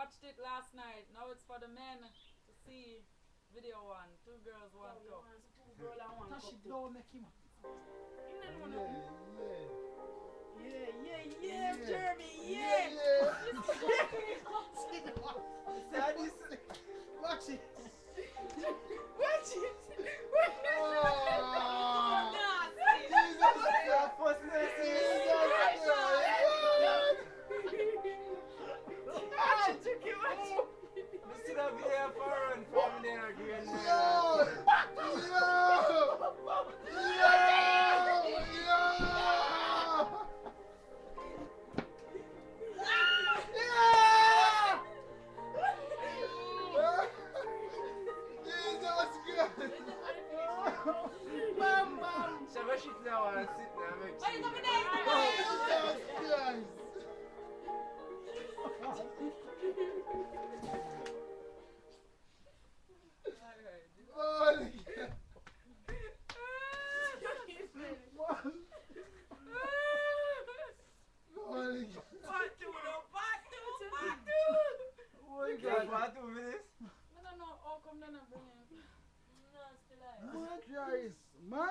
watched it last night. Now it's for the men to see video one. Two girls, one cup. Touch it down, make him. Yeah, Jeremy, yeah. Watch it. Watch it. Man,